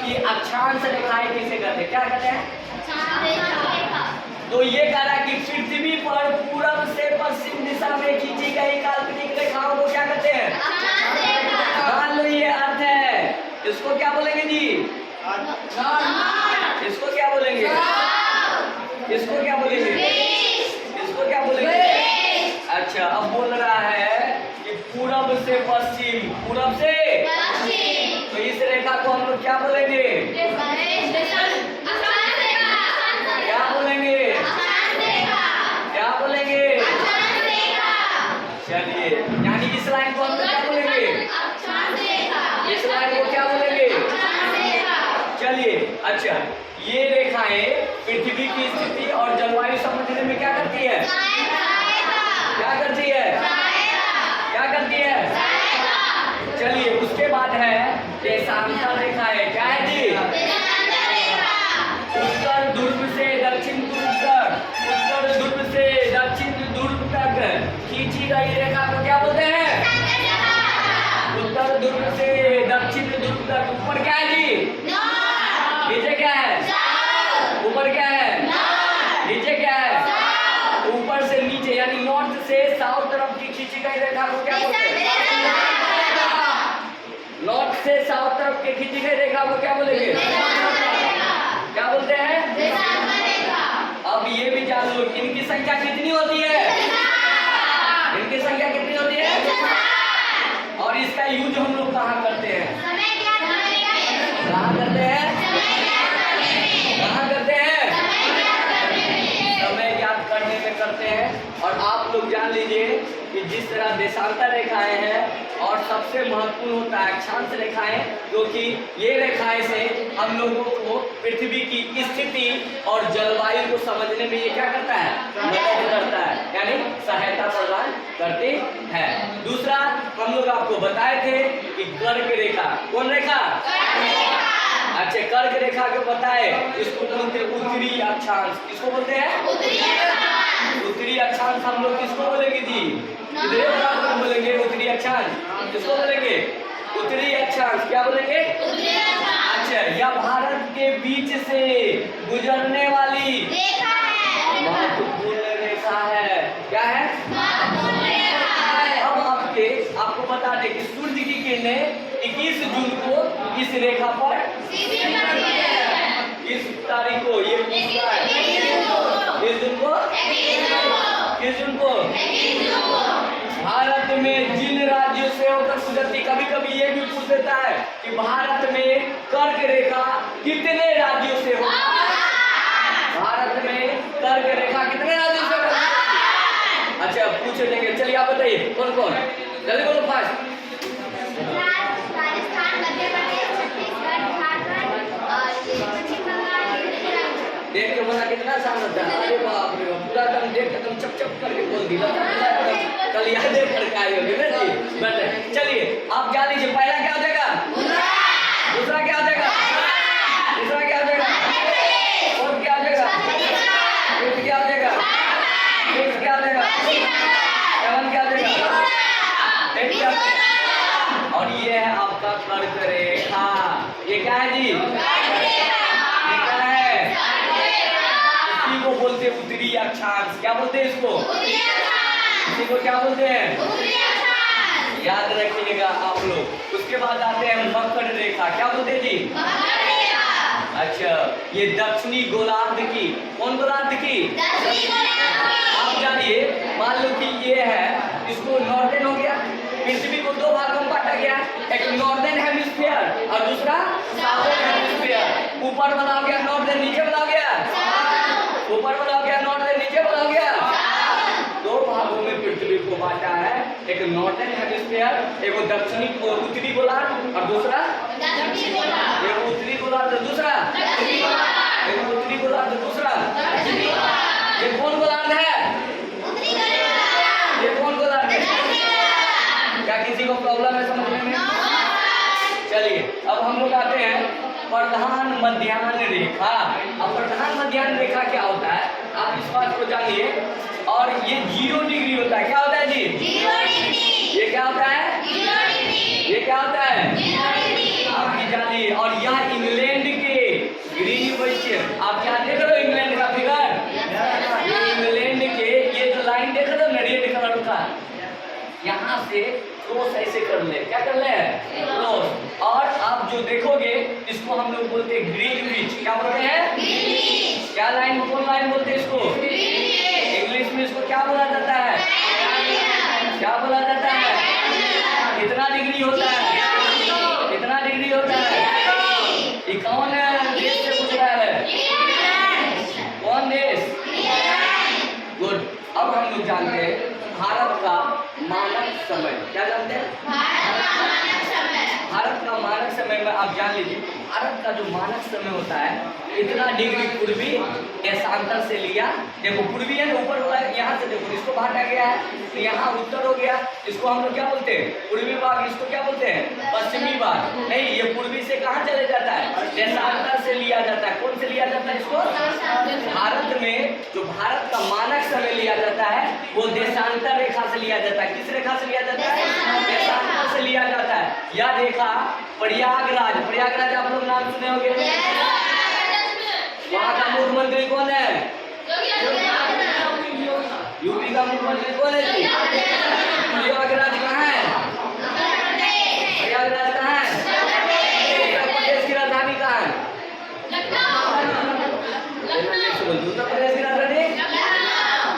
कि अक्षांश रेखाएं किसे कहते हैं? क्या कहते हैं? तो ये कह रहा है कि पृथ्वी पर पूरब से पश्चिम दिशा में खींची गई काल्पनिक रेखाओं को क्या कहते हैं? मान लो ये अर्थ है, इसको क्या बोलेंगे जी? इसको क्या बोलेंगे? इसको क्या बोलेंगे? इसको क्या बोलेंगे? अच्छा, अब बोल रहा है कि पूरब से पश्चिम, पूरब से तो इस रेखा को हम लोग क्या बोलेंगे? क्या बोलेंगे? क्या बोलेंगे? चलिए, यानी इस लाइन को हम लोग क्या बोलेंगे? इस लाइन को क्या बोलेंगे? चलिए, अच्छा, ये रेखाएं पृथ्वी की स्थिति और जलवायु समझने में क्या करती है? क्या करती है? क्या करती है? चलिए, उसके बाद है देशांतर रेखाएं। क्या है जी? उत्तर ध्रुव से दक्षिण ध्रुव तक, उत्तर ध्रुव से दक्षिण ध्रुव तक खींची गई रेखा को क्या बोलते हैं? उत्तर ध्रुव से दक्षिण ध्रुव तक। ऊपर क्या है जी? नीचे क्या है? ऊपर क्या है? नीचे क्या है? ऊपर से नीचे, यानी नॉर्थ से साउथ तरफ की खींची गई रेखा को क्या बोलते हैं? नॉर्थ से साउथ तरफ की खींची गई रेखा को क्या बोलेंगे? क्या बोलते हैं? अब ये भी जान लो, इनकी संख्या कितनी होती है? इनकी संख्या कितनी होती है? और इसका यूज हम लोग कहाँ करते हैं? कहाँ करते हैं? कहाँ करते हैं? समय ज्ञात करने में करते हैं। और आप लोग जान लीजिए कि जिस तरह देशांतर रेखाएं हैं और सबसे महत्वपूर्ण होता है अक्षांश रेखाएं, क्योंकि ये रेखाएं से हम लोगों को पृथ्वी की स्थिति और जलवायु को समझने में ये क्या करता है? मदद करता है, यानी सहायता प्रदान करती है। दूसरा, हम लोग आपको बताए थे कि कर्क रेखा। कौन रेखा? अच्छा, कर्क रेखा को बताए, इसको बोलते हैं उत्तरी अक्षांश। किसको बोलते हैं? उत्तरी अक्षांश हम लोग किसको बोलेंगे जी? बोलेंगे उत्तरी अक्षांश। किसको बोलेंगे? उत्तरी अक्षांश। क्या बोलेंगे? अच्छा, यह भारत के बीच से गुजरने वाली महत्वपूर्ण रेखा है। क्या है? अब आपको बता दें कि सूर्य की किरणें 21 जून को इस रेखा पर, इस तारीख को, ये किस जून को भारत में जिन राज्यों से होकर गुजरती। कभी कभी ये भी पूछ देता है कि भारत में कर्क रेखा कितने राज्यों से हो? भारत में कर्क रेखा कितने राज्यों से होकर? अच्छा, पूछ लेंगे। चलिए, आप बताइए कौन कौन? जल्दी बोलो फास्ट। देख के बना कितना सामने था। अरे बाप रे बाप, पूरा एकदम देख एकदम चप चप करके बोल दिया। कल याद देख करके आए होंगे ना जी। बट चलिए, आप क्या लीजिए, पहला क्या हो जाएगा? दूसरा क्या हो जाएगा? तीसरा क्या हो जाएगा? फोर्थ क्या हो जाएगा? फिफ्थ क्या हो जाएगा? सिक्स्थ क्या हो जाएगा? सेवन क्या हो जाएगा? एट क्या हो जाएगा? और ये है आपका कर्क रेखा। ये क्या है जी? को बोलते हैं उत्तरी अक्षांश। क्या बोलते हैं इसको? इसी को क्या बोलते हैं? याद रखिएगा आप लोग। उसके बाद आते हैं मकर रेखा। क्या बोलते हैं जी? अच्छा, ये दक्षिणी गोलार्ध की। कौन गोलार्ध की? आप जानिए, मान लो कि ये है, इसको नॉर्दर्न हो गया। पृथ्वी को दो भागों में बांटा गया, एक नॉर्दर्न हेमिस्फीयर और दूसरा साउदर्न हेमिस्फीयर। ऊपर वाला हो गया नॉर्दर्न, नीचे वाला हो गया ऊपर वाला हो गया नॉर्दर्न, नीचे वाला हो गया। दो भागों में पृथ्वी को बांटा है, एक नॉर्दर्न हेमिस्फीयर, एक दक्षिणी उत्तरी गोलार्ध और दूसरा एक उत्तरी गोलार्ध, दूसरा एक उत्तरी गोलार्ध, दूसरा ये कौन गोलार्ध है? ये कौन गोलार्ध है? क्या किसी को प्रॉब्लम है समझने में? चलिए, अब हम लोग आते हैं प्रधान मध्याह्न रेखा। अब प्रधान मध्याह्न रेखा क्या होता है, आप इस बात को जानिए। और ये 0 डिग्री होता है। क्या होता है जी? 0 डिग्री। ये क्या होता है? 0 डिग्री। ये क्या होता है? 0 डिग्री। आप जानिए। और यह इंग्लैंड कर ले क्लोज। और आप जो देखोगे इसको हम लोग बोलते हैं ग्रीनविच। क्या बोलते हैं? क्या लाइन, कौन लाइन बोलते हैं इसको? इंग्लिश में इसको क्या बोला जाता है? क्या बोला जाता है? कितना डिग्री होता है? कितना डिग्री होता है? ये कौन देश से पूछ रहा है? कौन देश? गुड। अब हम लोग जानते हैं भारत का मानक समय। क्या जानते हैं? भारत का मानक समय में आप जान लीजिए, भारत का जो मानक समय होता है इतना डिग्री पूर्वी देशांतर से लिया। देखो पूर्वी है ना, ऊपर वाला यहाँ से देखो, इसको बांटा गया है तो यहाँ उत्तर हो गया। इसको हम लोग क्या बोलते हैं? पूर्वी भाग। इसको क्या बोलते हैं? पश्चिमी भाग। नहीं, ये पूर्वी से कहाँ चले जाता है? देशांतर से लिया जाता है। कौन से लिया जाता है इसको? भारत में जो भारत का मानक समय लिया जाता है वो देशांतर रेखा से लिया जाता है। किस रेखा से लिया जाता है? देशांतर से लिया जाता है। यह रेखा प्रयागराज, प्रयागराज आप लोग नाम सुने होंगे। वहाँ का मुख्यमंत्री कौन है? यूपी का मुख्यमंत्री कौन है जी? प्रयागराज कहाँ है? प्रयागराज कहाँ है? उत्तर प्रदेश की राजधानी कहाँ है? उत्तर प्रदेश की राजधानी?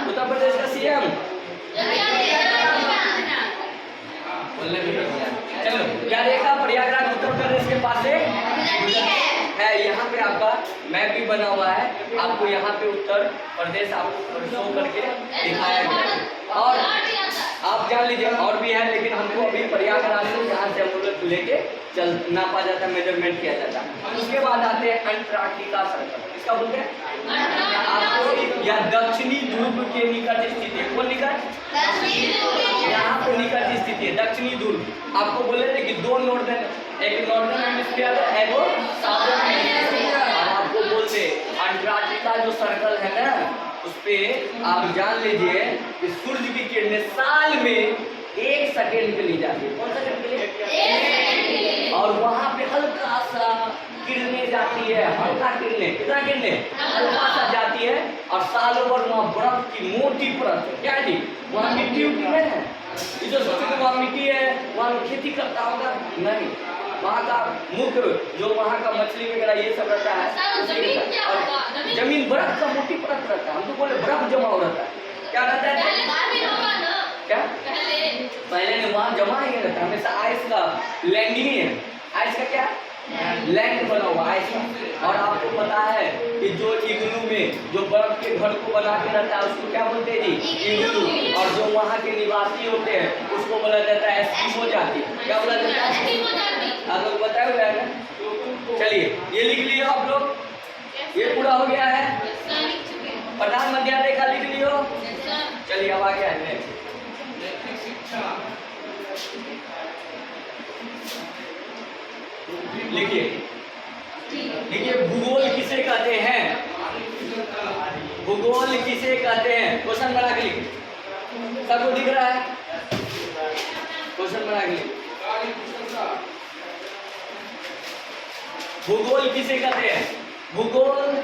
उत्तर प्रदेश का सीएम? चलो, क्या रेखा प्रयागराज उत्तर प्रदेश के पास है। यहाँ पे आपका मैप भी बना हुआ है, आपको यहाँ पे उत्तर प्रदेश आपको शो करके दिखाया गया। और आप जान लीजिए और भी है, लेकिन हमको अभी प्रयागराज से यहाँ से हम लोग लेके चल नापा जाता है, मेजरमेंट किया जाता है। उसके बाद आते हैं अंटार्कटिका सर्कल। इसका बोलते हैं आपको यह दक्षिणी ध्रुव के निकट स्थित है। कौन निकट? यहाँ पे निकट स्थित है दक्षिणी ध्रुव। आपको बोले थे कि दो नॉर्दर्न, एक नॉर्दर्न हेमिस्फीयर है, एक साउदर्न हेमिस्फीयर। आपको बोलते अंटार्कटिका जो सर्कल है ना, उस पे आप जान लीजिए कि सूर्य की किरणें साल में 1 सेकेंड के लिए जाती है। कौन सेकेंड के लिए? और वहाँ पे हल्का सा किरणें जाती है, हल्का किरणें। कितना किरणें? हल्का सा जाती है। और सालों भर वहाँ बर्फ की मोटी परत है। क्या जी? वहाँ मिट्टी उट्टी है ना, जो सोचते वहाँ मिट्टी है, वहाँ खेती करता होगा नहीं। वहाँ का मुख्य जो वहाँ का मछली वगैरह ये सब रहता है, और जमीन बर्फ का मोटी परत रहता है। हम तो बोले बर्फ जमा हो रहता है। क्या रहता है? क्या पहले ने वहाँ जमा ही रहता है, हमेशा आइस का लैंडिंग है। आइस का क्या? लैंड बना हुआ आइस का। और आपको पता है कि जो इग्लू में जो बर्फ के घर को बना के रहता है उसको क्या बोलते हैं जी? इग्लू। और जो वहाँ के निवासी होते हैं उसको बोला जाता है एस्किमो जाति। क्या बोला जाता है? आप लोग बताए हुए हैं ना। चलिए ये लिख लियो आप लोग, ये पूरा हो गया है। प्रधानमंत्री रेखा लिख लियो। चलिए अब आगे आए लिखिए, देखिए भूगोल किसे कहते हैं? भूगोल किसे कहते हैं? क्वेश्चन बना के लिखिए। सबको दिख रहा है? क्वेश्चन बना के लिखिए। भूगोल किसे कहते हैं? भूगोल